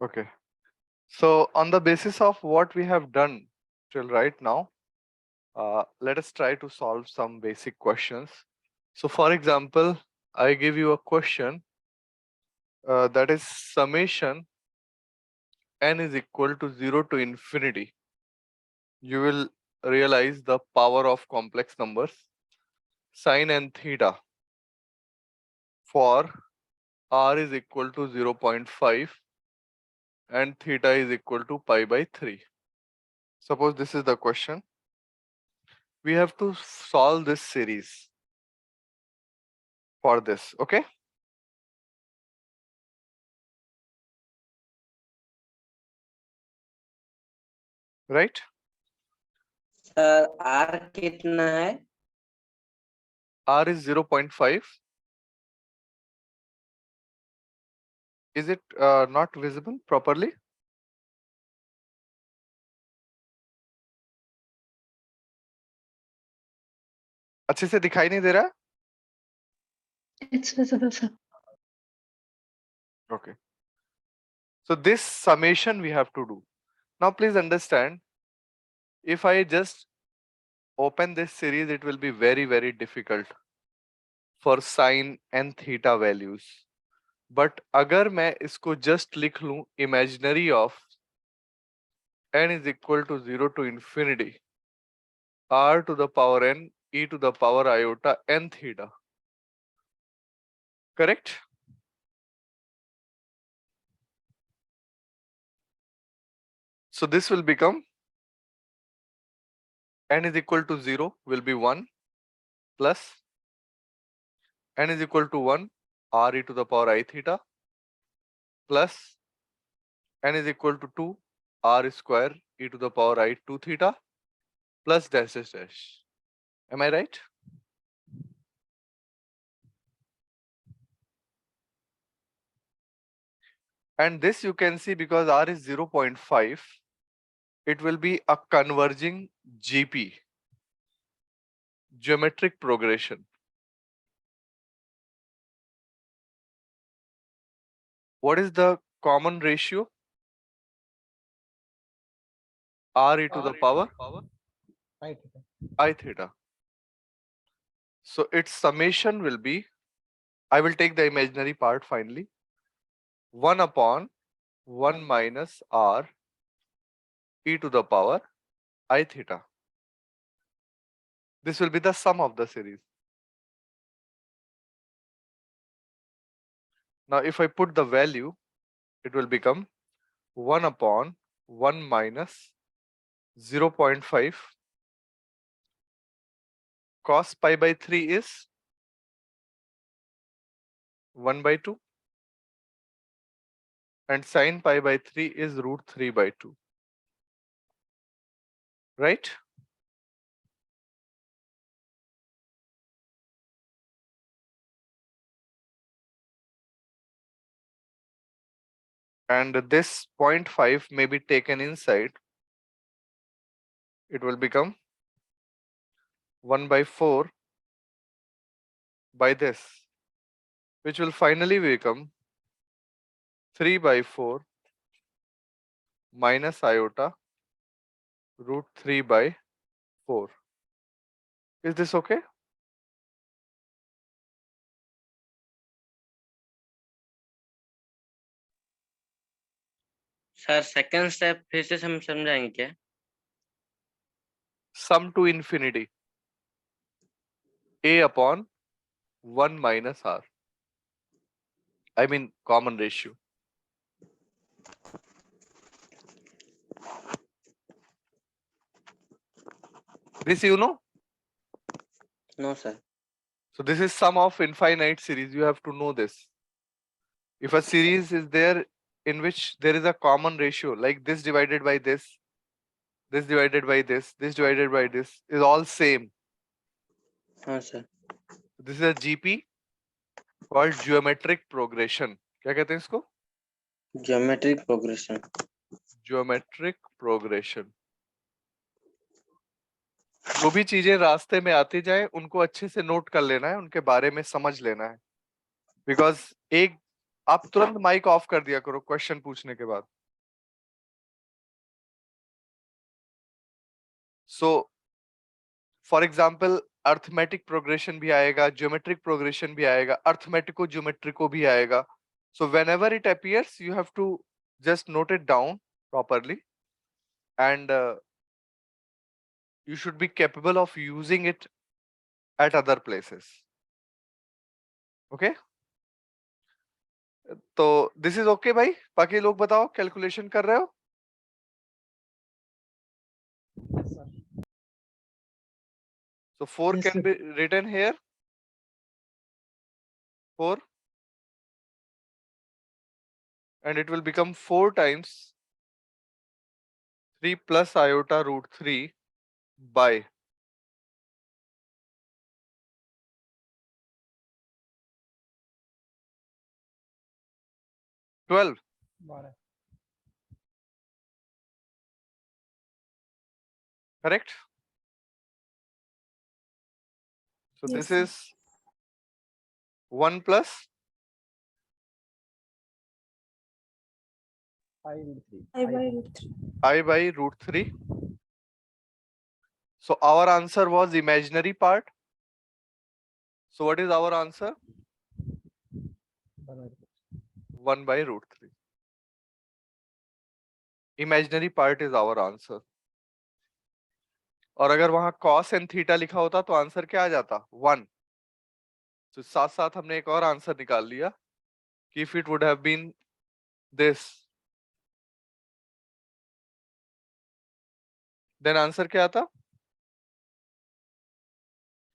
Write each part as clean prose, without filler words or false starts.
Okay. So on the basis of what we have done till right now, let us try to solve some basic questions. So for example, I give you a question that is summation n is equal to 0 to infinity. You will realize the power of complex numbers sin n theta for r is equal to 0.5 and theta is equal to pi by 3. Suppose this is the question. We have to solve this series for this, okay? Right? Sir R कितना है? R is 0.5. Is it not visible properly? अच्छे से दिखाई नहीं दे रहा? It's visible, sir. Okay. So this summation we have to do. Now please understand, if I just open this series, it will be very, very difficult for sin and theta values. But अगर मैं इसको just लिख लूं imaginary of n is equal to 0 to infinity r to the power n e to the power iota n theta. Correct? So this will become n is equal to 0 will be 1 plus n is equal to 1 r e to the power I theta plus n is equal to 2 r square e to the power I 2 theta plus dash dash dash. Am I right? And this you can see because r is 0.5, it will be a converging GP, geometric progression. What is the common ratio? R e to the power I theta. So its summation will be, I will take the imaginary part finally, 1 upon 1 minus r e to the power I theta. This will be the sum of the series. Now if I put the value, it will become 1 upon 1 minus 0.5 cos pi by 3 is 1 by 2 and sin pi by 3 is root 3 by 2. Right? And this 0.5 may be taken inside. It will become 1 by 4 by this, which will finally become 3 by 4 minus iota root 3 by 4. Is this okay? Sir second step फिर से हम समझाएंगे क्या? Sum to infinity a upon 1 minus r. I mean common ratio. This you know? No sir. So this is sum of infinite series. You have to know this. If a series is there in which there is a common ratio, like this divided by this divided by this divided by this is all same. हाँ sir. This is a GP called geometric progression. क्या कहते हैं इसको? Geometric progression. Geometric progression. जो भी चीजें रास्ते में आती जाए उनको अच्छे से नोट कर लेना है, उनके बारे में समझ लेना है, बिकॉज एक आप तुरंत माइक ऑफ कर दिया करो क्वेश्चन पूछने के बाद. So, for example, arithmetic progression भी आएगा, ज्योमेट्रिक प्रोग्रेशन भी आएगा, अर्थमेटिको ज्योमेट्रिको भी आएगा. So whenever it appears, you have to just note it down properly, and you should be capable of using it at other places. Okay? तो this is okay भाई. बाकी लोग बताओ, कैलकुलेशन कर रहे हो? Yes, sir. So 4 Yes, can sir. be written here. 4, and it will become 4 times 3 plus iota root 3 by 12. 12. Correct? So Yes, this sir. is 1 plus I root 3. I by root 3. I by root 3. So our answer was imaginary part. So what is our answer? 1 by root 3. Imaginary part is our answer. और अगर वहां cos and theta लिखा होता तो answer क्या आ जाता? 1. तो साथ साथ हमने एक और आंसर निकाल लिया कि if it would have been this, then answer क्या आता?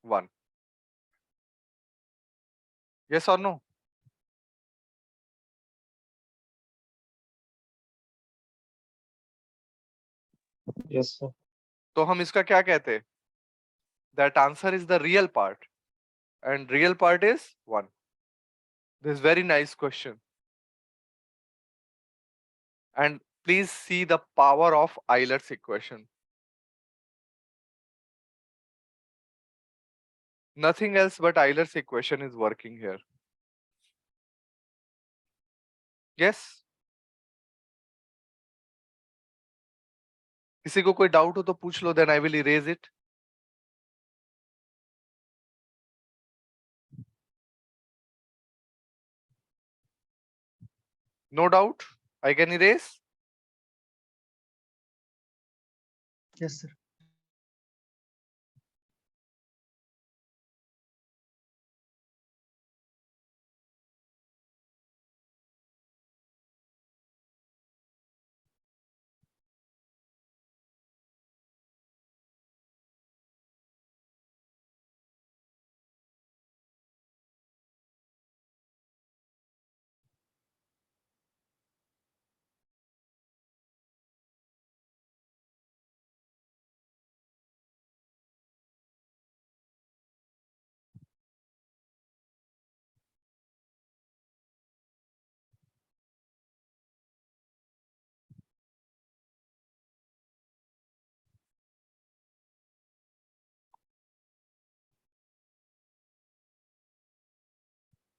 1. Yes or no? Yes, sir. तो हम इसका क्या कहते हैं? That answer is the real part, and real part is 1. This is very nice question. And please see the power of Euler's equation. Nothing else but Euler's equation is working here. Yes? किसी को कोई doubt हो तो पूछ लो, then I will erase it. No doubt? I can erase? Yes, sir.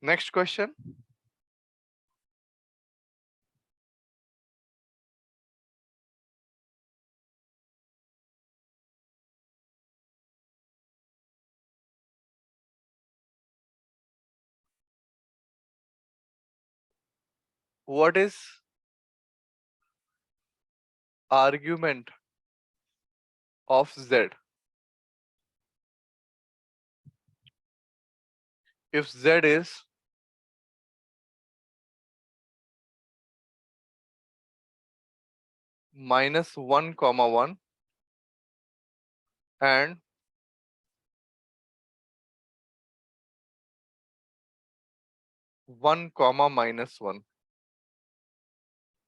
Next question. What is argument of Z? If Z is minus 1 comma 1 and 1 comma minus 1.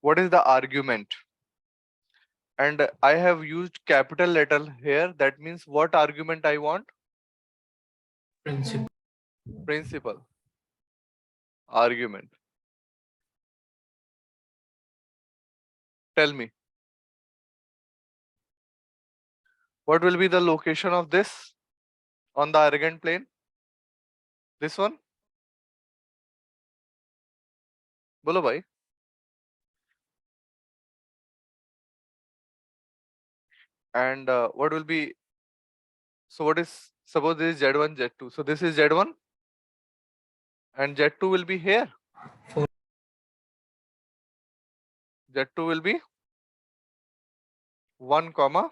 What is the argument? And I have used capital letter here. That means what argument I want? Principal. Principal. Argument. Tell me. What will be the location of this on the arrogant plane? This one? बोलो भाई। And what will be, so what is, suppose this is Z1, Z2. So this is Z1 and Z2 will be here. 4. Z2 will be 1 comma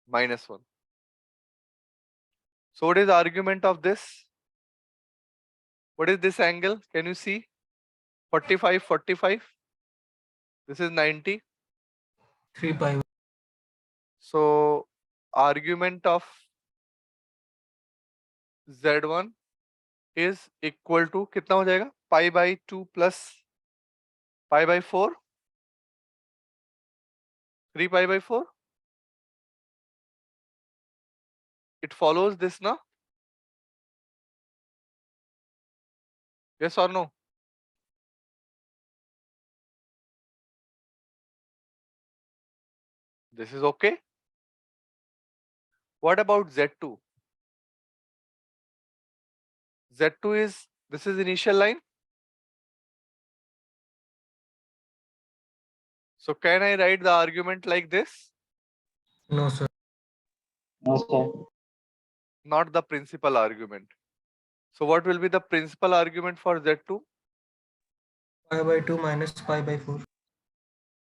minus 1. So what is the argument of this? What is this angle? Can you see? 45, 45. This is 90. 3 pi. So argument of Z1 is equal to कितना हो जाएगा? Pi by 2 plus pi by 4. 3 pi by 4. It follows this, na? Yes or no? This is okay. What about Z2? Z2 is, this is initial line. So can I write the argument like this? No, sir. No, sir. Not the principal argument. So what will be the principal argument for Z2? Pi by 2 minus pi by 4.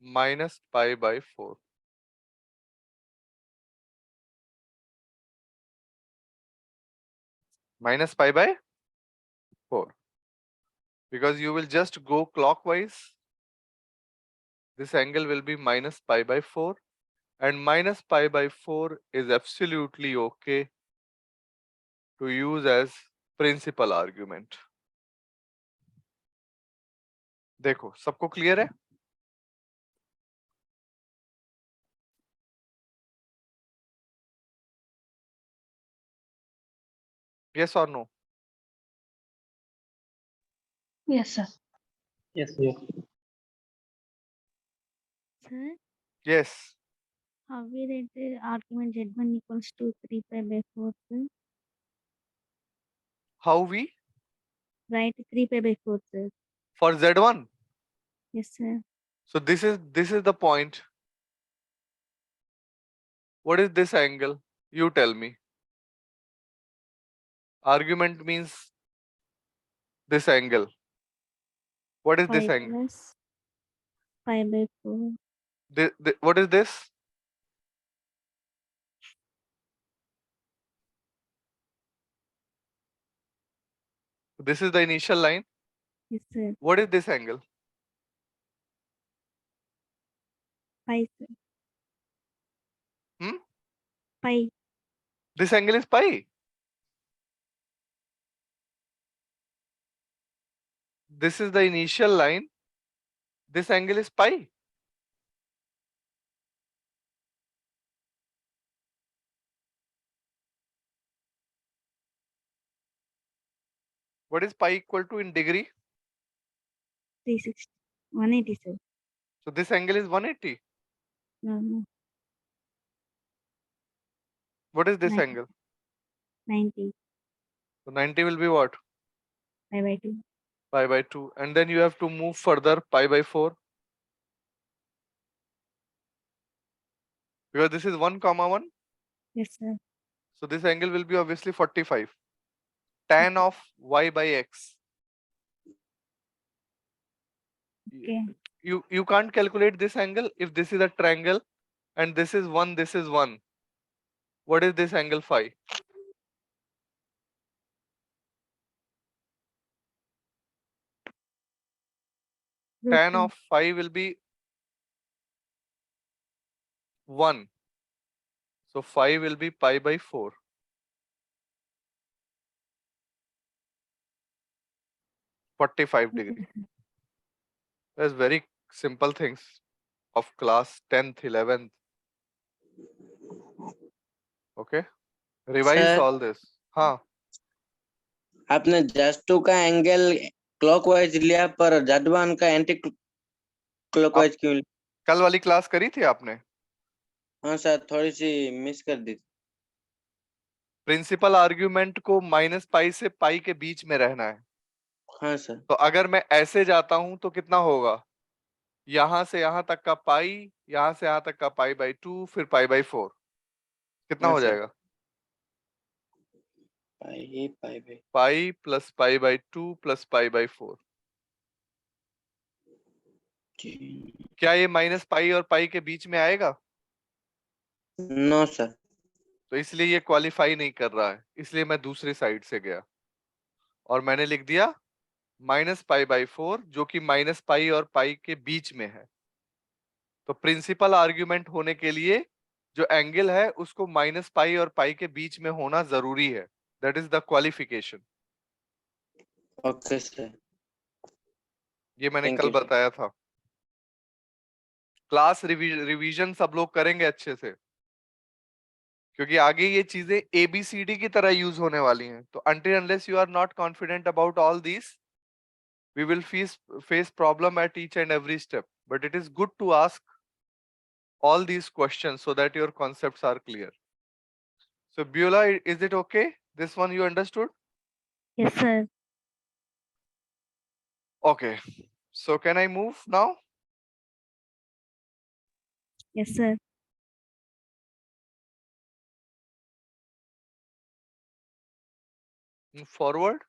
Minus pi by 4. Minus pi by 4. Because you will just go clockwise. This angle will be minus pi by 4. And minus pi by 4 is absolutely okay to use as principal argument. देखो सबको clear है? Yes or no? Yes, sir. Yes, yes. Sir, Yes. how we write the argument Z1 equals to 3 pi by 4, sir? How we? Write 3 pi by 4, sir. For Z1. Yes, sir. So this is the point. What is this angle? You tell me. Argument means this angle. What is this 5 angle? plus pi by 4. What is this? This is the initial line. Yes, sir. What is this angle? Pi, sir. Hmm? Pi. This angle is pi. This is the initial line. This angle is pi. What is pi equal to in degree? 360. 180, sir. So this angle is 180. No, no. What is this 90. angle? 90. So 90 will be what? Pi by 2. Pi by 2. And then you have to move further pi by 4. Because this is 1 comma 1. Yes, sir. So this angle will be obviously 45. Tan of y by x. Okay. You can't calculate this angle if this is a triangle and this is 1, this is 1. What is this angle phi? Tan of phi will be 1. So phi will be pi by 4. (45 degree). That's very simple things of class 10th, 11th. Okay. Revise Sir. all this. हाँ. आपने just का angle clockwise लिया पर Z1 का anti clockwise क्यों लिया? कल वाली क्लास करी थी आपने? हाँ सर, थोड़ी सी मिस कर दी। प्रिंसिपल आर्ग्यूमेंट को माइनस पाई से पाई के बीच में रहना है. हाँ सर। तो अगर मैं ऐसे जाता हूं तो कितना होगा, यहां से यहां तक का पाई, यहां से यहां तक का पाई बाई 2, फिर पाई बाई 4, कितना हाँ हो सर। जाएगा? Pi pi by pi plus pi by 2 plus pi by 4। क्या ये माइनस पाई और पाई के बीच में आएगा? No sir. तो इसलिए ये क्वालिफाई नहीं कर रहा है, इसलिए मैं दूसरी साइड से गया और मैंने लिख दिया माइनस पाई बाई 4, जो कि माइनस पाई और पाई के बीच में है। तो प्रिंसिपल आर्ग्यूमेंट होने के लिए जो एंगल है उसको माइनस पाई और पाई के बीच में होना जरूरी है। That is the qualification. Okay sir. ये मैंने थैंक कल यू सर। बताया था। क्लास रिवीजन सब लोग करेंगे अच्छे से, क्योंकि आगे ये चीजें ABCD की तरह यूज होने वाली हैं। तो until unless you are not confident about all these, we will face problem at each and every step. But it is good to ask all these questions so that your concepts are clear. So Beulah, is it okay? This one you understood? Yes, sir. Okay. So can I move now? Yes, sir. Move forward.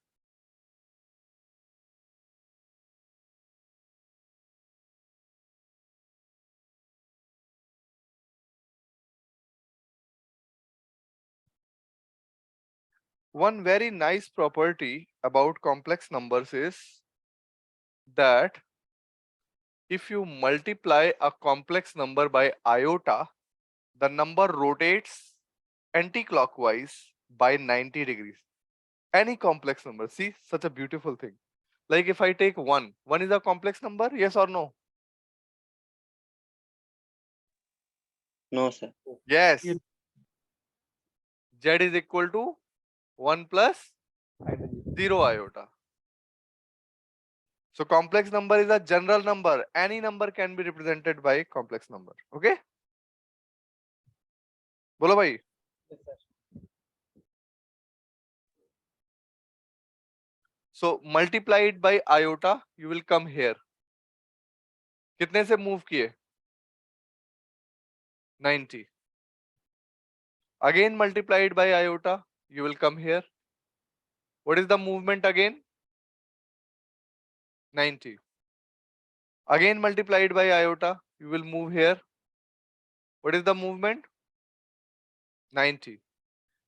One very nice property about complex numbers is that if you multiply a complex number by iota, the number rotates anti-clockwise by 90 degrees. Any complex number. See, such a beautiful thing. Like if I take 1, 1 is a complex number, yes or no? No sir. Yes. Yes. Z is equal to 1 plus 0 iota. So complex number is a general number. Any number can be represented by complex number. Okay? बोलो भाई. Yes, sir. So multiply it by iota, you will come here. कितने से move किए? 90. Again multiply it by iota, you will come here. What is the movement again? 90. Again multiply it by iota, you will move here. What is the movement? 90.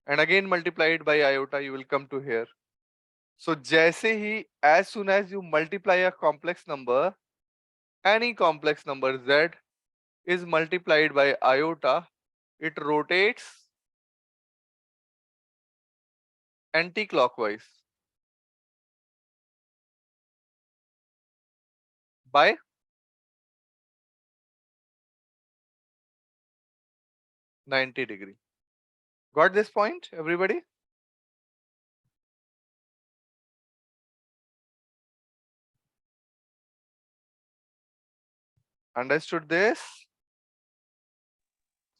And again multiply it by iota, you will come to here. So जैसे ही, as soon as you multiply a complex number, any complex number z is multiplied by iota, it rotates anti-clockwise by 90 degree. Got this point, everybody? Understood this?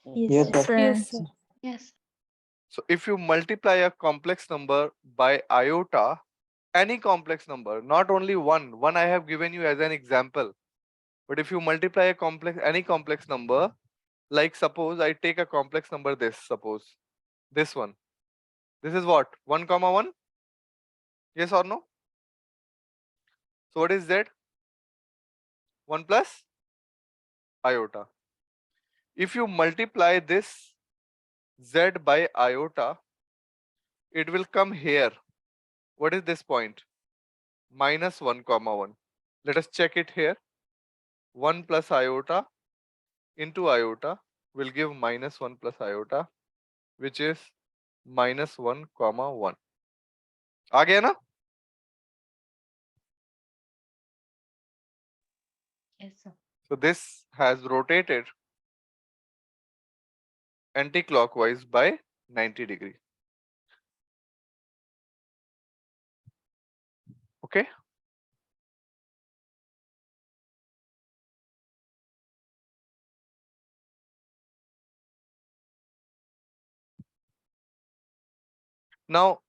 Yes, Yes, sir. sir. Yes, sir. Yes. So if you multiply a complex number by iota, any complex number, not only one I have given you as an example, but if you multiply any complex number, like suppose I take a complex number, suppose this one. This is what? 1 comma 1? Yes or no? So what is z? 1 plus iota. If you multiply this z by iota, it will come here. What is this point? Minus 1 comma 1. Let us check it here. 1 plus iota into iota will give minus 1 plus iota, which is minus 1 comma 1. आ गया ना? Yes, sir. So this has rotated anti-clockwise by 90 degree. Okay? Now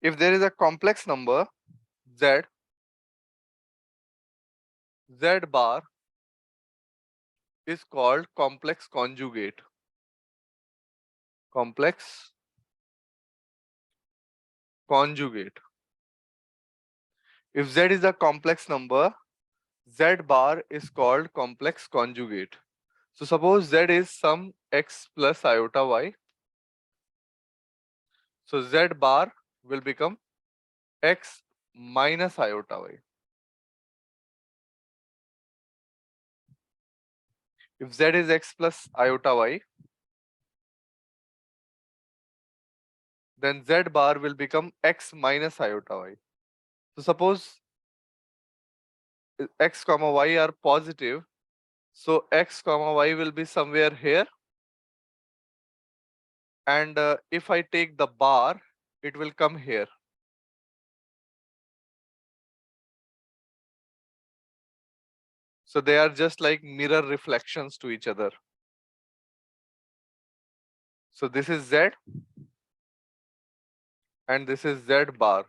If there is a complex number z, z bar is called complex conjugate. Complex conjugate. If z is a complex number, z bar is called complex conjugate. So suppose z is some x plus iota y. So z bar will become x minus iota y. If z is x plus iota y, then z bar will become x minus iota y. So suppose x comma y are positive, so x comma y will be somewhere here, and if I take the bar, it will come here. So they are just like mirror reflections to each other. So this is z and this is z bar.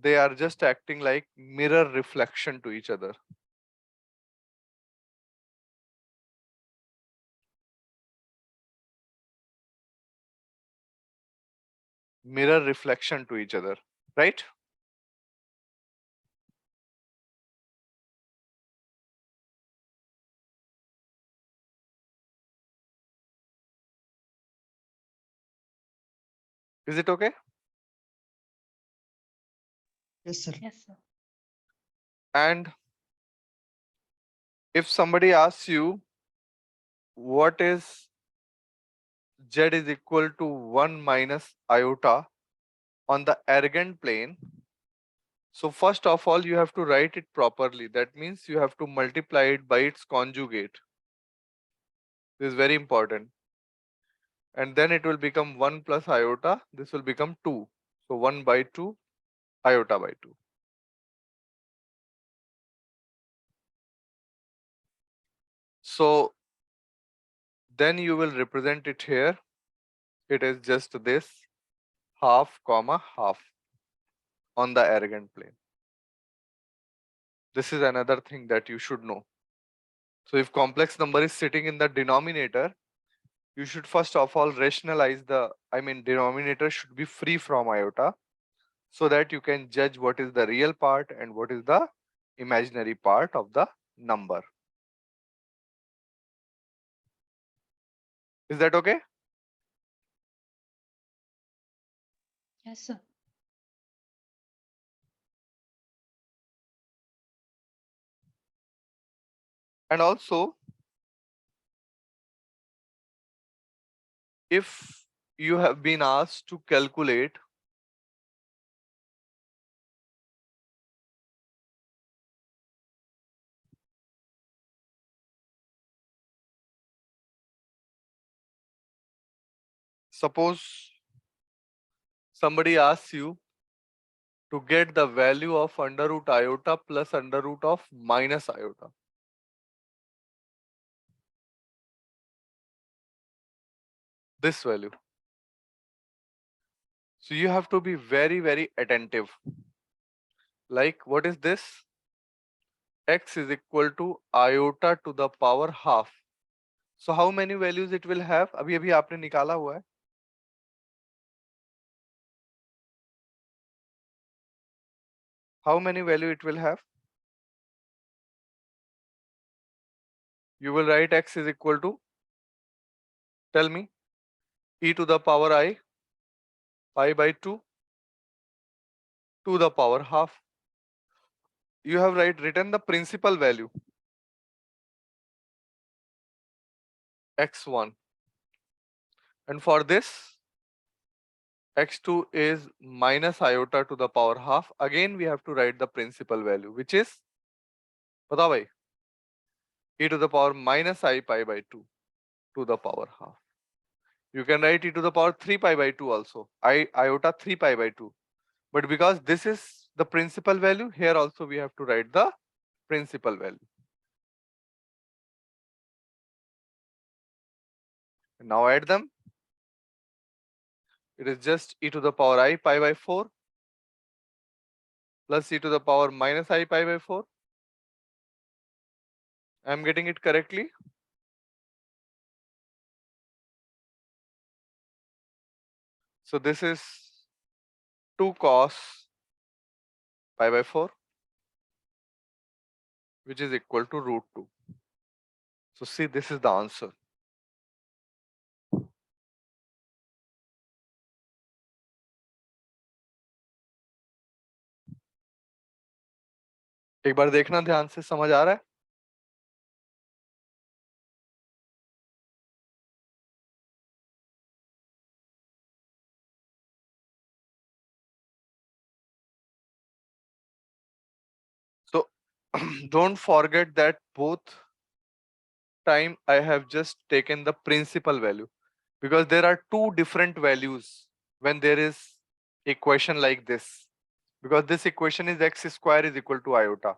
They are just acting like mirror reflection to each other. Mirror reflection to each other, right? Is it okay? Yes, sir. Yes, sir. And if somebody asks you what is z is equal to 1 minus iota on the argand plane, so first of all you have to write it properly. That means you have to multiply it by its conjugate. This is very important. And then it will become 1 plus iota. This will become 2. So 1 by 2, iota by 2. So then you will represent it here. It is just this half comma half on the argand plane. This is another thing that you should know. So if complex number is sitting in the denominator, you should first of all rationalize denominator should be free from iota, so that you can judge what is the real part and what is the imaginary part of the number. Is that okay? Yes, sir. And also, if you have been asked to calculate suppose somebody asks you to get the value of under root iota plus under root of minus iota. This value. So you have to be very, very attentive. Like, what is this? X is equal to iota to the power half. So how many values it will have? अभी अभी आपने निकाला हुआ है. How many value it will have? You will write x is equal to, tell me, e to the power I pi by 2 to the power half. You have written the principal value x1, and for this x2 is minus iota to the power half. Again we have to write the principal value, which is, बताओ भाई, e to the power minus I pi by 2 to the power half. You can write e to the power 3 pi by 2 also, iota 3 pi by 2. But because this is the principal value, here also we have to write the principal value. Now add them. It is just e to the power I pi by 4 plus e to the power minus I pi by 4. I'm getting it correctly? So this is 2 cos pi by 4, which is equal to root 2. So see, this is the answer. एक बार देखना ध्यान से, समझ आ रहा है? So don't forget that both time I have just taken the principal value, because there are two different values when there is equation like this, because this equation is x square is equal to iota.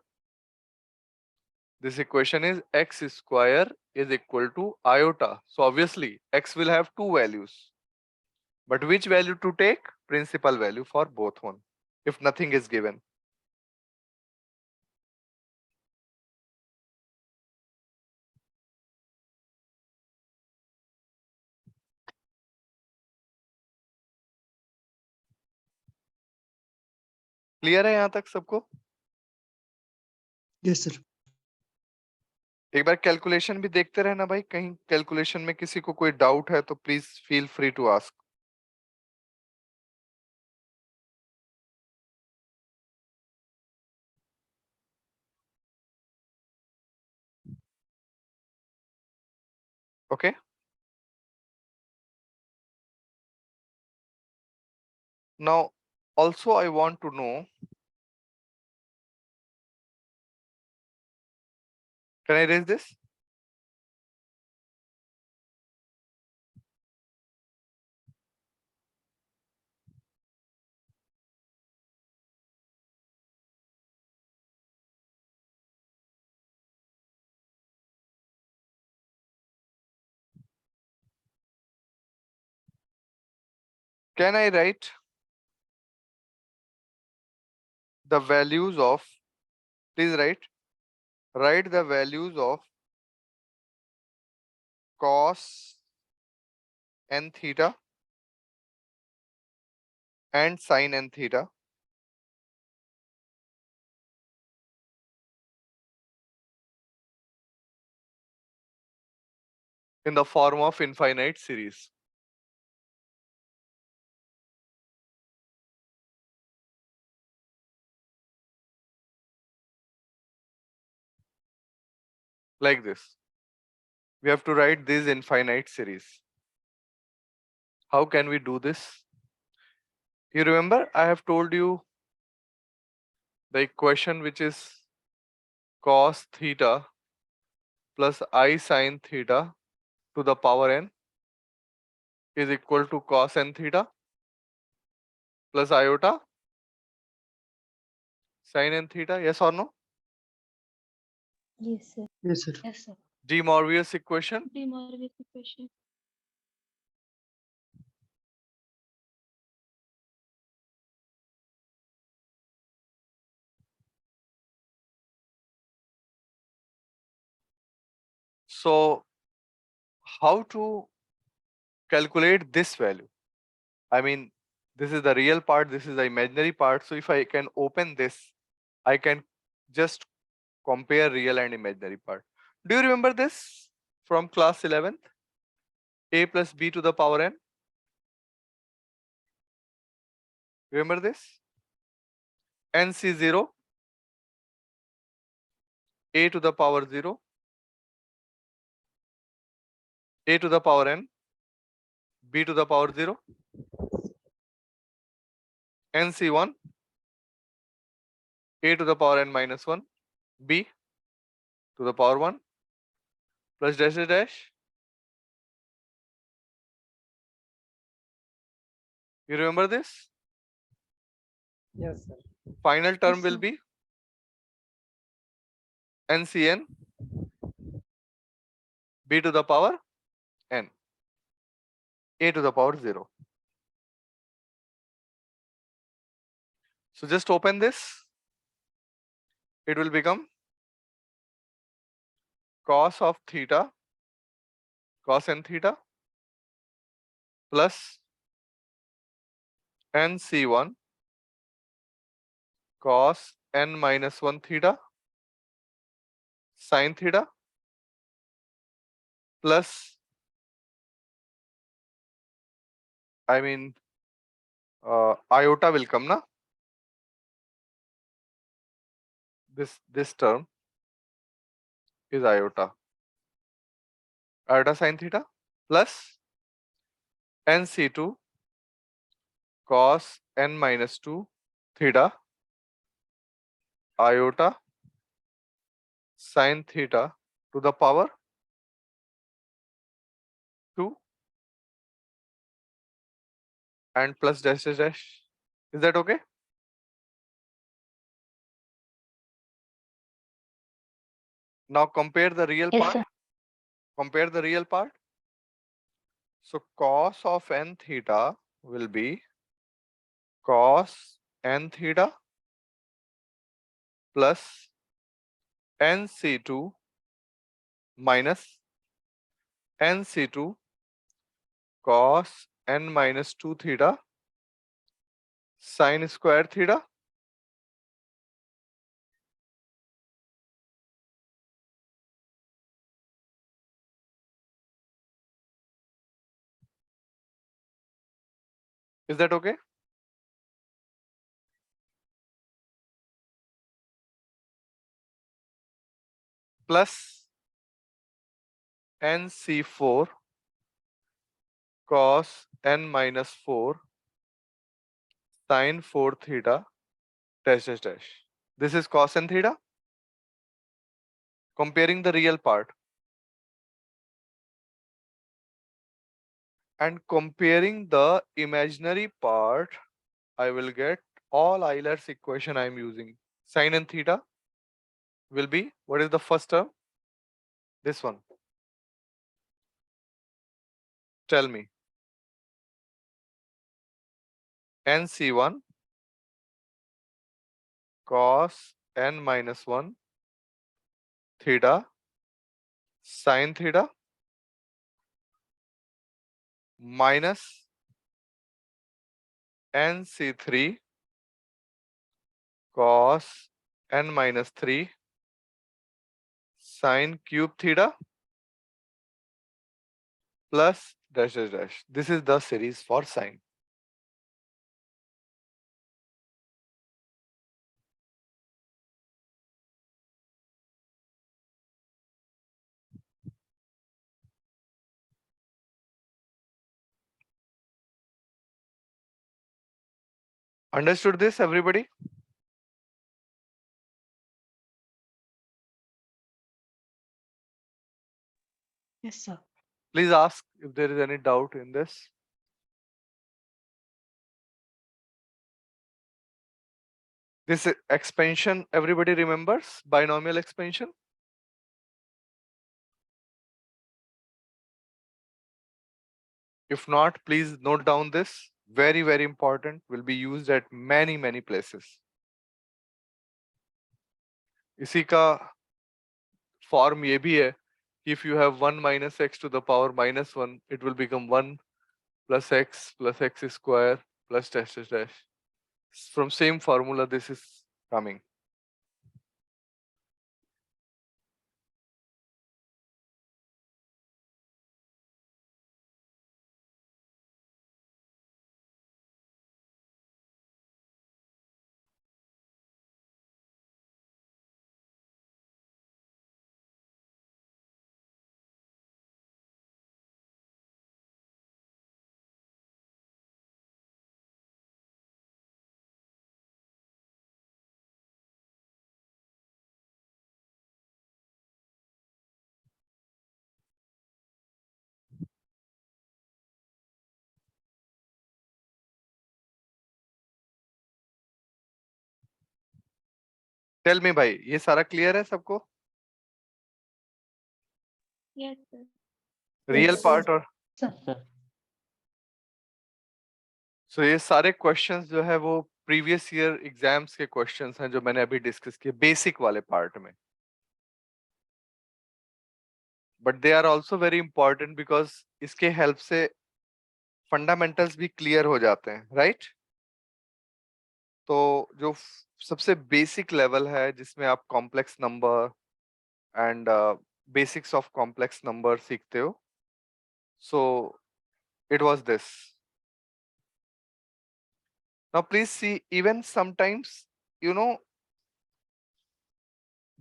This equation is x square is equal to iota. So obviously x will have two values, but which value to take? Principal value for both one, if nothing is given. Clear है यहाँ तक सबको? Yes, sir. एक बार calculation भी देखते रहना भाई, कहीं कैलकुलेशन में किसी को कोई डाउट है तो please feel free to ask. Okay. Now, also I want to know, can I raise this? Can I write the values of, please write the values of cos n theta and sin n theta in the form of infinite series. Like this. We have to write these infinite series. How can we do this? You remember I have told you the equation which is cos theta plus I sin theta to the power n is equal to cos n theta plus iota sin n theta. Yes or no? Yes, sir. Yes, sir. Yes, sir. De Moivre's equation. De Moivre's equation. So how to calculate this value? I mean, this is the real part, this is the imaginary part. So if I can open this, I can just compare real and imaginary part. Do you remember this from class 11th? A plus b to the power n. Remember this? NC0, a to the power 0, a to the power n, b to the power 0, NC1, a to the power n minus 1, b to the power 1 plus dash dash dash. You remember this? Yes, sir. Final term Yes, will sir. be NCN, b to the power n, a to the power 0. So just open this. It will become cos of theta, cos n theta plus nc1 cos n minus 1 theta sin theta plus iota will come na, this term is iota sin theta plus nc2 cos n minus 2 theta iota sin theta to the power 2 and plus dash dash dash. Is that okay? Now compare the real Yes, part. sir. Compare the real part. So cos of n theta will be cos n theta plus nc2 minus nc2 cos n minus 2 theta sin square theta is that okay? Plus nc4 cos n minus 4 sin 4 theta dash dash dash. This is cos n theta. Comparing the real part and comparing the imaginary part, I will get all Euler's equation I am using. Sin n theta will be, what is the first term? This one. Tell me. nc1 cos n minus 1 theta sin theta minus nc3 cos n minus 3 sin cube theta plus dash dash dash. This is the series for sine. Understood this, everybody? Yes, sir. Please ask if there is any doubt in this. This expansion, everybody remembers binomial expansion? If not, please note down this. Very, very important. Will be used at many, many places. इसी का form ये भी है. If you have 1 minus x to the power minus 1, it will become 1 plus x square plus dash dash dash. From same formula, this is coming. Tell me भाई, ये सारा clear है सबको? Yes, sir. Real Yes, part और sir. so ये सारे questions जो है वो प्रीवियस ईयर एग्जाम्स के क्वेश्चंस हैं जो मैंने अभी डिस्कस किए बेसिक वाले पार्ट में, but they are also very important because इसके हेल्प से फंडामेंटल्स भी क्लियर हो जाते हैं, राइट? तो जो सबसे बेसिक लेवल है जिसमें आप complex number and basics of complex number सीखते हो, so it was this. Now please see, even sometimes, you know,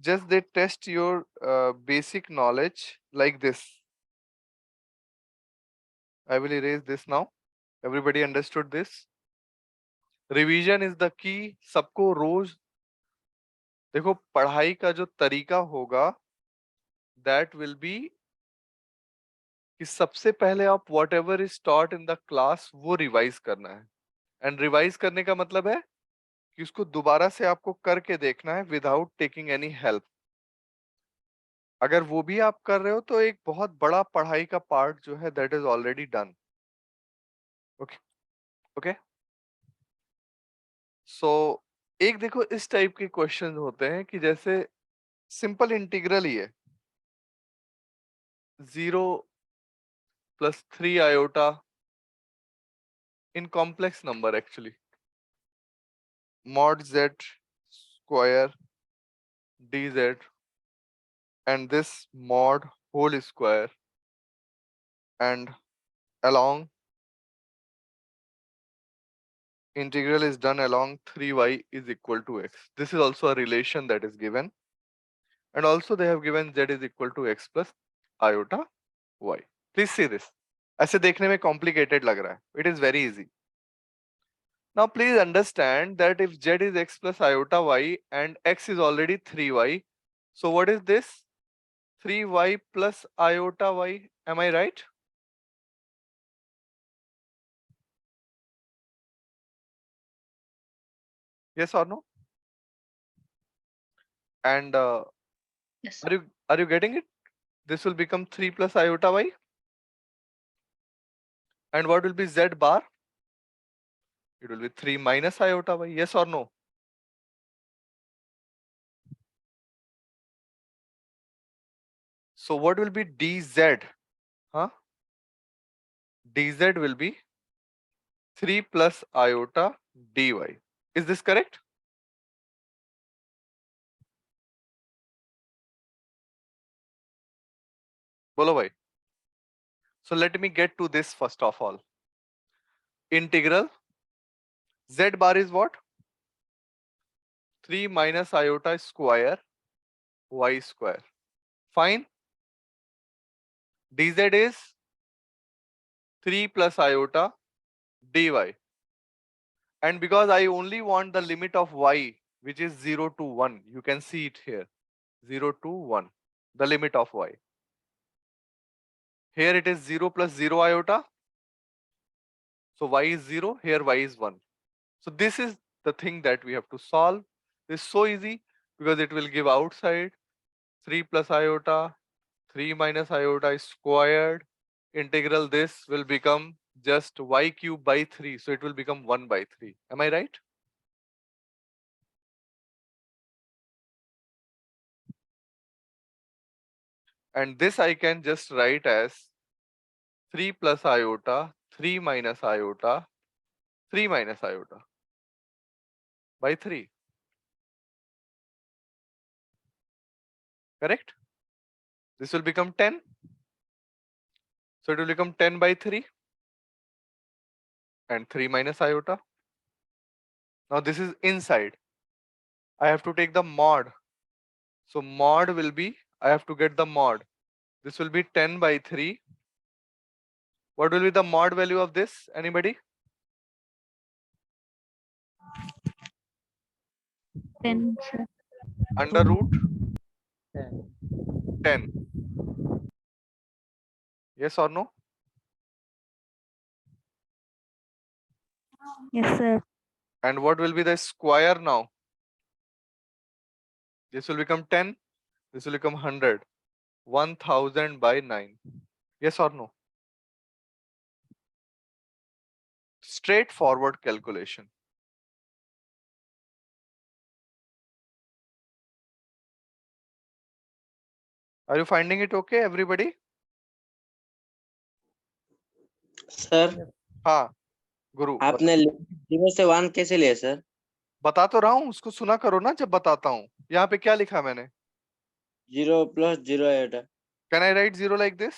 just they test your basic knowledge like this. I will erase this now. Everybody understood this? Revision is the key. सबको रोज देखो पढ़ाई का जो तरीका होगा that will be कि सबसे पहले आप whatever is taught in the class वो रिवाइज करना है. एंड रिवाइज करने का मतलब है कि उसको दोबारा से आपको करके देखना है विदाउट टेकिंग एनी हेल्प. अगर वो भी आप कर रहे हो तो एक बहुत बड़ा पढ़ाई का पार्ट जो है that is already done. Okay okay. So एक देखो इस टाइप के क्वेश्चन होते हैं कि जैसे सिंपल इंटीग्रल ही है 0 + 3 iota in complex number actually mod z square dz and this mod whole square and along integral is done along 3y is equal to x. This is also a relation that is given, and also they have given z is equal to x plus iota y. Please see this. ऐसे देखने में complicated लग रहा है. It is very easy. Now please understand that if z is x plus iota y and x is already 3y, so what is this? 3y plus iota y. Am I right? Yes or no? And Yes. are you getting it? This will become 3 plus iota y. And what will be z bar? It will be 3 minus iota y. Yes or no? So what will be dz? Huh? Dz will be 3 plus iota dy. Is this correct? Bolo bhai. So let me get to this first of all. Integral z bar is what? 3 minus iota square y square. Fine. Dz is 3 plus iota dy. And because I only want the limit of y, which is 0 to 1, you can see it here, 0 to 1, the limit of y. Here it is 0 plus 0 iota. So y is 0, here y is 1. So this is the thing that we have to solve. It's so easy because it will give outside 3 plus iota, 3 minus iota squared. Integral this will become just y cube by 3. So it will become 1 by 3. Am I right? And this I can just write as 3 plus iota, 3 minus iota, 3 minus iota by 3. Correct? This will become 10. So it will become 10 by 3 and 3 minus iota. Now this is inside. I have to take the mod. So mod will be, I have to get the mod. This will be 10 by 3. What will be the mod value of this? Anybody? 10, sir. Under root 10. 10. Yes or no? Yes, sir. And what will be the square now? This will become 10. This will become 100. 1000 by 9. Yes or no? Straightforward calculation. Are you finding it okay, everybody? Sir हाँ गुरु आपने 0 से 1 कैसे लिया sir? बता तो रहा हूँ, उसको सुना करो ना जब बताता हूँ। यहाँ पे क्या लिखा मैंने? 0 + 0 iota. Can I right 0 like this?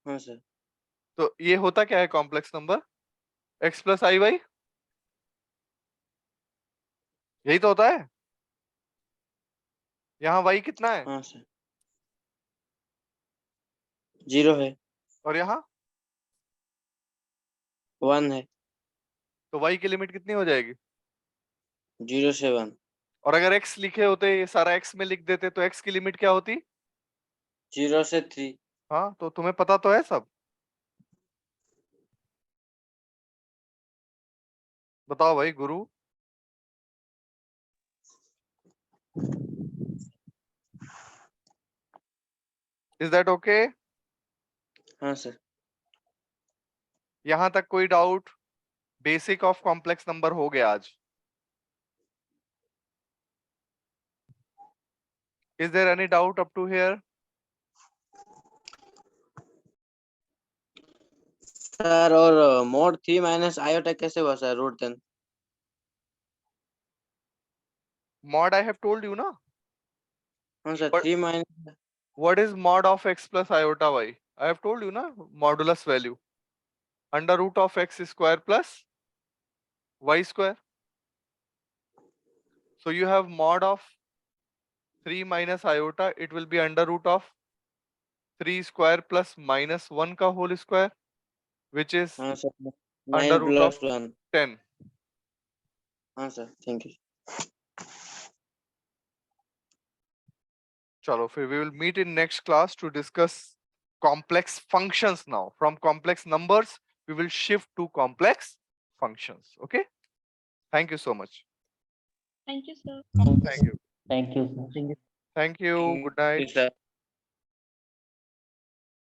हाँ सर। तो ये होता क्या है कॉम्प्लेक्स नंबर? x + i/y, यही तो होता है। यहाँ y कितना है? हाँ सर। 0 है। और यहाँ 1 है। तो y की लिमिट कितनी हो जाएगी? 0 से 1। और अगर x लिखे होते, ये सारा x में लिख देते, तो x की लिमिट क्या होती? 0 से 3। हाँ, तो तुम्हें पता तो है सब। बताओ भाई गुरु। Is that okay? हाँ सर। यहां तक कोई doubt? Basic of complex number हो गया आज। Is there any doubt up to here? Sir और mod 3 - आयोटा कैसे हुआ sir root 10? Mod I have told you ना। हाँ sir But 3 what is mod of x plus iota y? I have told you ना, modulus value under root of x square plus y square. So you have mod of 3 minus iota, it will be under root of 3 square plus minus 1 का whole square, which is हाँ sir under 9 root of + 1। 10. हाँ sir thank you. Chalo, फिर we will meet in next class to discuss complex functions now. From complex numbers, we will shift to complex functions. Okay? Thank you so much. Thank you, sir. Thank you. Thank you, sir. Thank you. Good night. Sir